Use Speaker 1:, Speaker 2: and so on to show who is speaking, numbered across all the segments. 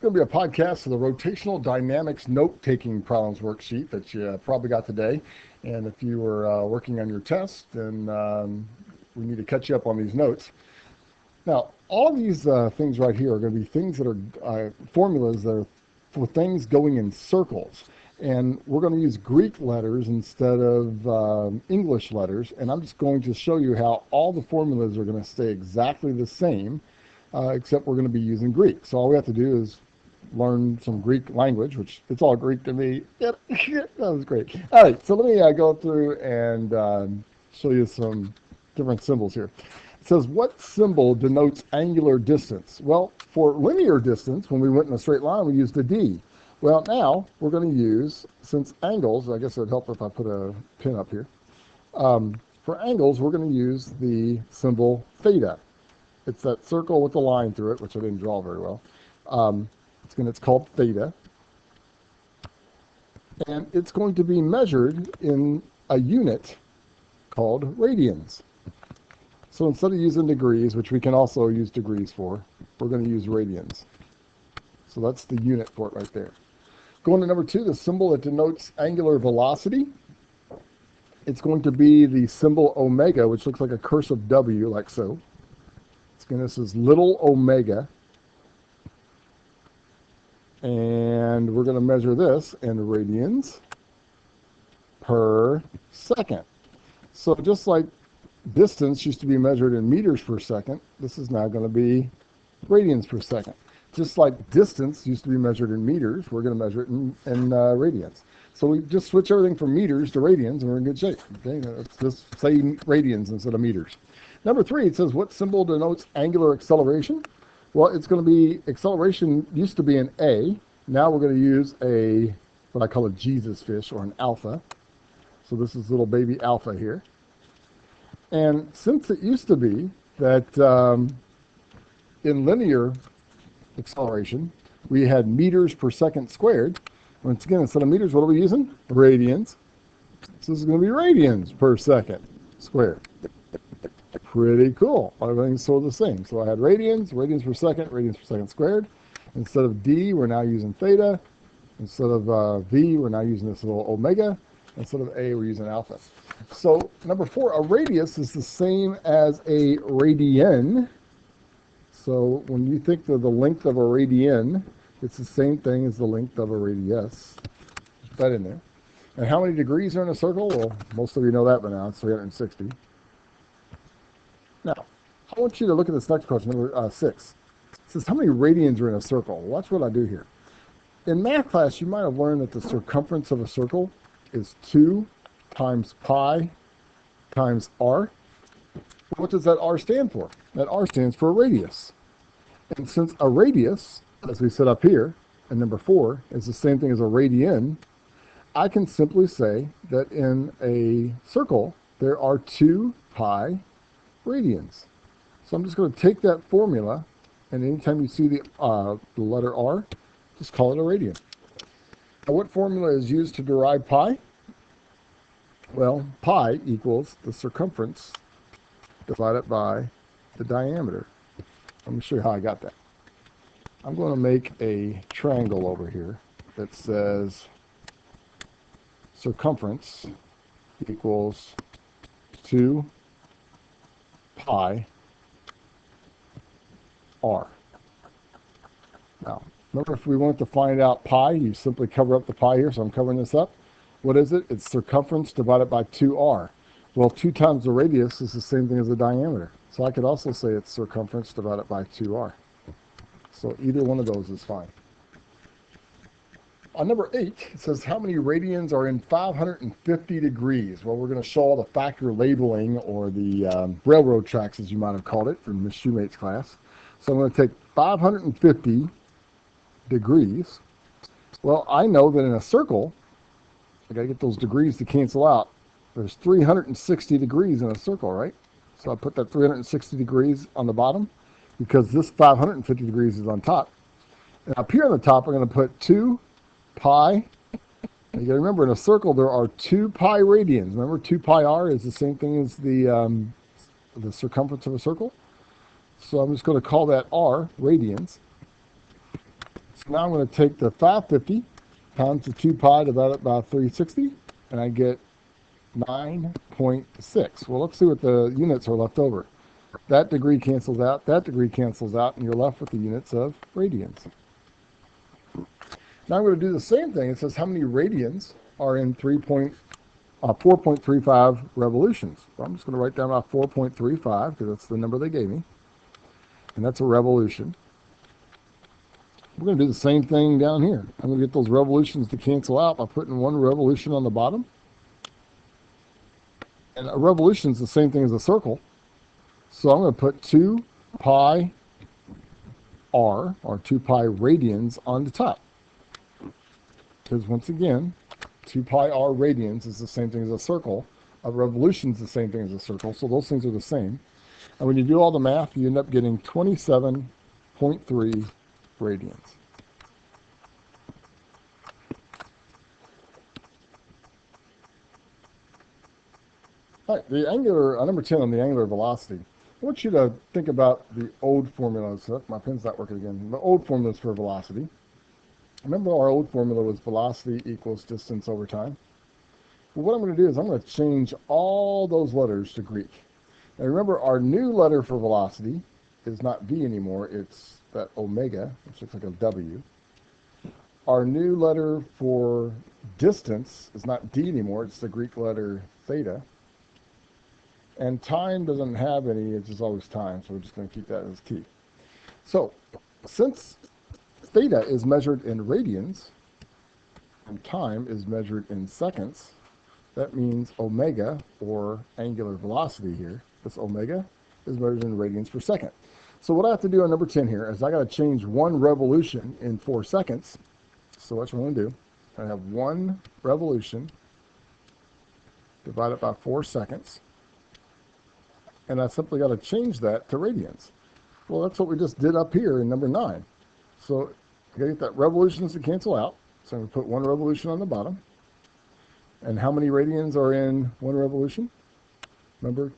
Speaker 1: going to be a podcast of the Rotational Dynamics Note-Taking Problems worksheet that you probably got today. And if you were working on your test, then we need to catch you up on these notes. Now, all these things right here are going to be things that are formulas that are for things going in circles. And we're going to use Greek letters instead of English letters. And I'm just going to show you how all the formulas are going to stay exactly the same, except we're going to be using Greek. So all we have to do is learn some Greek language, which it's all Greek to me. That was great. All right, so let me go through and show you some different symbols here. It says, what symbol denotes angular distance? Well, for linear distance, when we went in a straight line, we used a D. Well, now we're going to use, since angles, I guess it would help if I put a pin up here. For angles, we're going to use the symbol theta. It's that circle with the line through it, which I didn't draw very well. It's called theta. And it's going to be measured in a unit called radians. So instead of using degrees, which we can also use degrees for, we're going to use radians. So that's the unit for it right there. Going to number 2, the symbol that denotes angular velocity. It's going to be the symbol omega, which looks like a cursive W, like so. This is little omega. And we're going to measure this in radians per second. So just like distance used to be measured in meters per second, this is now going to be radians per second. Just like distance used to be measured in meters, we're going to measure it in radians. So we just switch everything from meters to radians, and we're in good shape. Okay, let's just say radians instead of meters. Number 3, it says, what symbol denotes angular acceleration? Well, it's going to be, acceleration used to be an A. Now we're going to use what I call a Jesus fish, or an alpha. So this is little baby alpha here. And since it used to be that in linear acceleration, we had meters per second squared. Once again, instead of meters, what are we using? Radians. So this is going to be radians per second squared. Pretty cool. Everything's sort of the same. So I had radians per second squared. Instead of D, we're now using theta. Instead of V, we're now using this little omega. Instead of A, we're using alpha. So number 4, a radius is the same as a radian. So when you think of the length of a radian, it's the same thing as the length of a radius. Put that in there. And how many degrees are in a circle? Well, most of you know that by now. It's 360. Now, I want you to look at this next question, number 6. It says, how many radians are in a circle? Watch what I do here. In math class, you might have learned that the circumference of a circle is 2 times pi times r. What does that r stand for? That r stands for a radius. And since a radius, as we said up here, and number 4, is the same thing as a radian, I can simply say that in a circle, there are 2 pi radians. So I'm just going to take that formula, and anytime you see the letter r, just call it a radian. Now, what formula is used to derive pi? Well, pi equals the circumference divided by the diameter. Let me show you how I got that. I'm going to make a triangle over here that says circumference equals 2 pi r. Now, remember, if we want to find out pi, you simply cover up the pi here, so I'm covering this up. What is it? It's circumference divided by 2r. Well, 2 times the radius is the same thing as the diameter. So I could also say it's circumference divided by 2r. So either one of those is fine. On number 8, it says, how many radians are in 550 degrees? Well, we're going to show all the factor labeling, or the railroad tracks, as you might have called it, from Miss Shoemate's class. So I'm going to take 550 degrees. Well, I know that in a circle, I got to get those degrees to cancel out. There's 360 degrees in a circle, right? So I put that 360 degrees on the bottom, because this 550 degrees is on top. And up here on the top, I'm going to put 2 pi. And you got to remember, in a circle, there are 2 pi radians. Remember, 2 pi r is the same thing as the circumference of a circle. So I'm just going to call that r, radians. So now I'm going to take the 550 times the 2 pi divided by 360, and I get 9.6. Well, let's see what the units are left over. That degree cancels out, that degree cancels out, and you're left with the units of radians. Now I'm going to do the same thing. It says how many radians are in 4.35 revolutions. Well, I'm just going to write down about 4.35 because that's the number they gave me, and that's a revolution. We're going to do the same thing down here. I'm going to get those revolutions to cancel out by putting one revolution on the bottom. And a revolution is the same thing as a circle. So I'm going to put 2 pi r, or 2 pi radians, on the top. Because once again, 2 pi r radians is the same thing as a circle. A revolution is the same thing as a circle. So those things are the same. And when you do all the math, you end up getting 27.3 radians. All right, the angular, number 10 on the angular velocity. I want you to think about the old formulas. My pen's not working again. The old formulas for velocity. Remember our old formula was velocity equals distance over time? Well, what I'm going to do is I'm going to change all those letters to Greek. Now remember, our new letter for velocity is not V anymore. It's that omega, which looks like a W. Our new letter for distance is not D anymore. It's the Greek letter theta. And time doesn't have any. It's just always time. So we're just going to keep that as T. So since theta is measured in radians and time is measured in seconds, that means omega, or angular velocity here, this omega, is measured in radians per second. So what I have to do on number 10 here is I got to change one revolution in 4 seconds. So what I'm going to do, I have one revolution divided by 4 seconds. And I simply got to change that to radians. Well, that's what we just did up here in number 9. So I got to get that revolutions to cancel out. So I'm going to put one revolution on the bottom. And how many radians are in one revolution? Remember,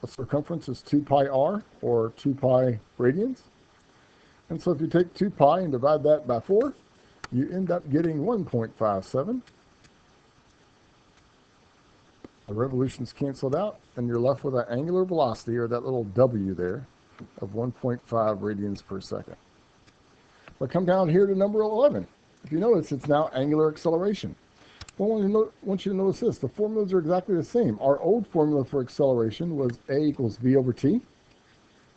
Speaker 1: the circumference is 2 pi r, or 2 pi radians. And so if you take 2 pi and divide that by 4, you end up getting 1.57. The revolutions canceled out, and you're left with an angular velocity, or that little W there, of 1.5 radians per second. But come down here to number 11. If you notice, it's now angular acceleration. Well, I want you to notice this. The formulas are exactly the same. Our old formula for acceleration was A equals V over T.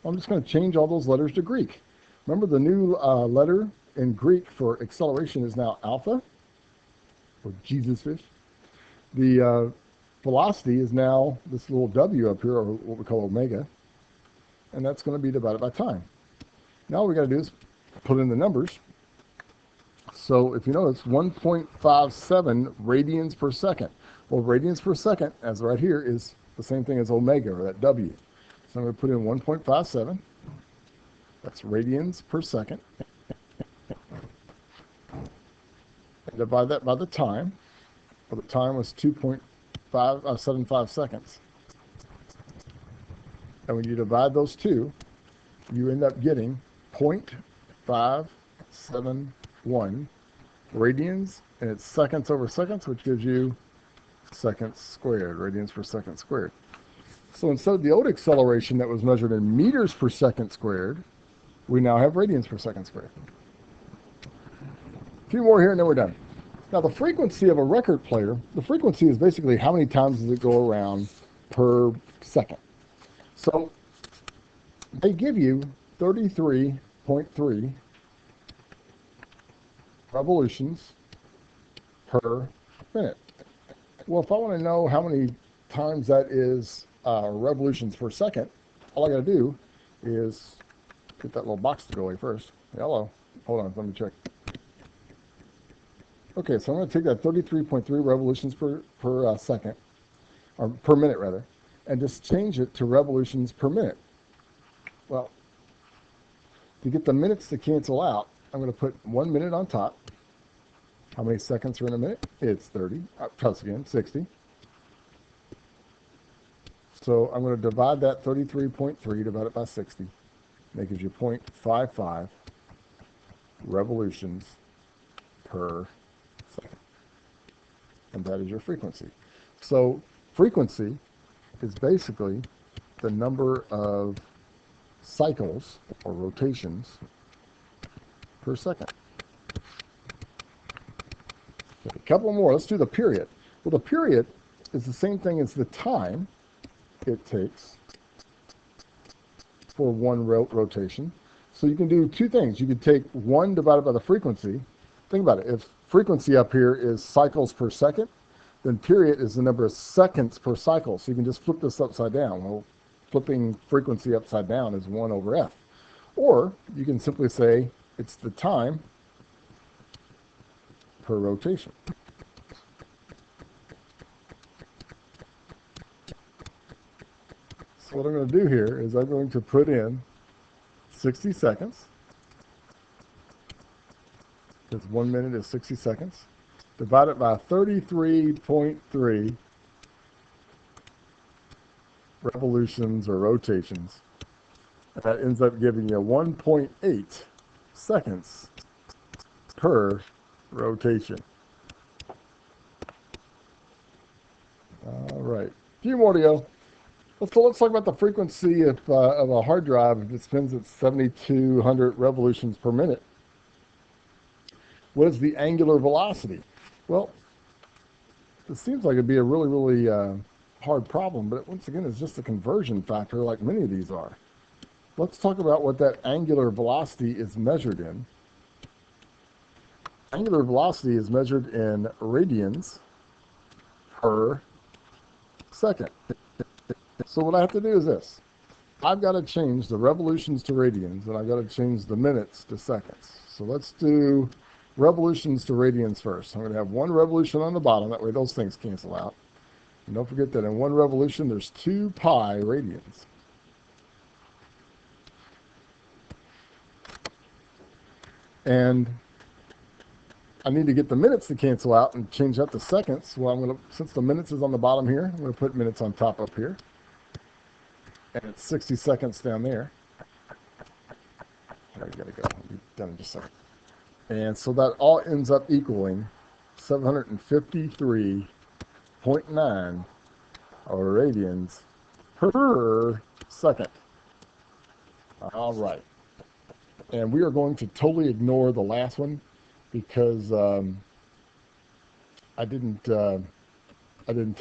Speaker 1: I'm just going to change all those letters to Greek. Remember, the new letter in Greek for acceleration is now alpha, or Jesus fish. The velocity is now this little W up here, or what we call omega, and that's going to be divided by time. Now all we got to do is put in the numbers. So if you notice, 1.57 radians per second. Well, radians per second, as right here, is the same thing as omega, or that W. So I'm going to put in 1.57. That's radians per second. And divide that by the time. Well, the time was 2.75 seconds. And when you divide those two, you end up getting 0.571 radians, and it's seconds over seconds, which gives you seconds squared, radians per second squared. So instead of the old acceleration that was measured in meters per second squared, we now have radians per second squared. A few more here and then we're done. Now the frequency of a record player, the frequency is basically how many times does it go around per second. So they give you 33.3 revolutions per minute. Well, if I want to know how many times that is revolutions per second, all I got to do is get that little box to go away first. Hello. Hold on, let me check. Okay, so I'm going to take that 33.3 revolutions per second, or per minute rather, and just change it to revolutions per minute. Well, to get the minutes to cancel out, I'm going to put 1 minute on top. How many seconds are in a minute? It's 30. Plus again, 60. So I'm going to divide that 33.3 divided by 60. That gives you 0.55. revolutions per second. And that is your frequency. So frequency is basically the number of cycles or rotations per second. Okay, a couple more. Let's do the period. Well, the period is the same thing as the time it takes for one rotation. So you can do two things. You could take 1 divided by the frequency. Think about it. If frequency up here is cycles per second, then period is the number of seconds per cycle. So you can just flip this upside down. Well, flipping frequency upside down is 1 over f. Or you can simply say it's the time per rotation. So what I'm going to do here is I'm going to put in 60 seconds, because 1 minute is 60 seconds, divide it by 33.3 revolutions or rotations. And that ends up giving you 1.8 seconds per rotation. All right, a few more to go. Let's talk about the frequency of a hard drive if it spins at 7,200 revolutions per minute. What is the angular velocity? Well, it seems like it'd be a really hard problem, but once again, it's just a conversion factor like many of these are. Let's talk about what that angular velocity is measured in. Angular velocity is measured in radians per second. So what I have to do is this. I've got to change the revolutions to radians, and I've got to change the minutes to seconds. So let's do revolutions to radians first. I'm going to have 1 revolution on the bottom. That way those things cancel out. And don't forget that in 1 revolution, there's 2 pi radians. And I need to get the minutes to cancel out and change that to seconds. Well, since the minutes is on the bottom here, I'm going to put minutes on top up here. And it's 60 seconds down there. There, you gotta go. I'll be done in just a second. And so that all ends up equaling 753.9 radians per second. All right. And we are going to totally ignore the last one because I didn't tell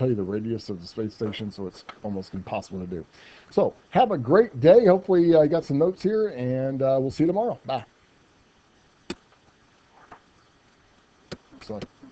Speaker 1: you the radius of the space station, so it's almost impossible to do. So have a great day. Hopefully I got some notes here, and we'll see you tomorrow. Bye. So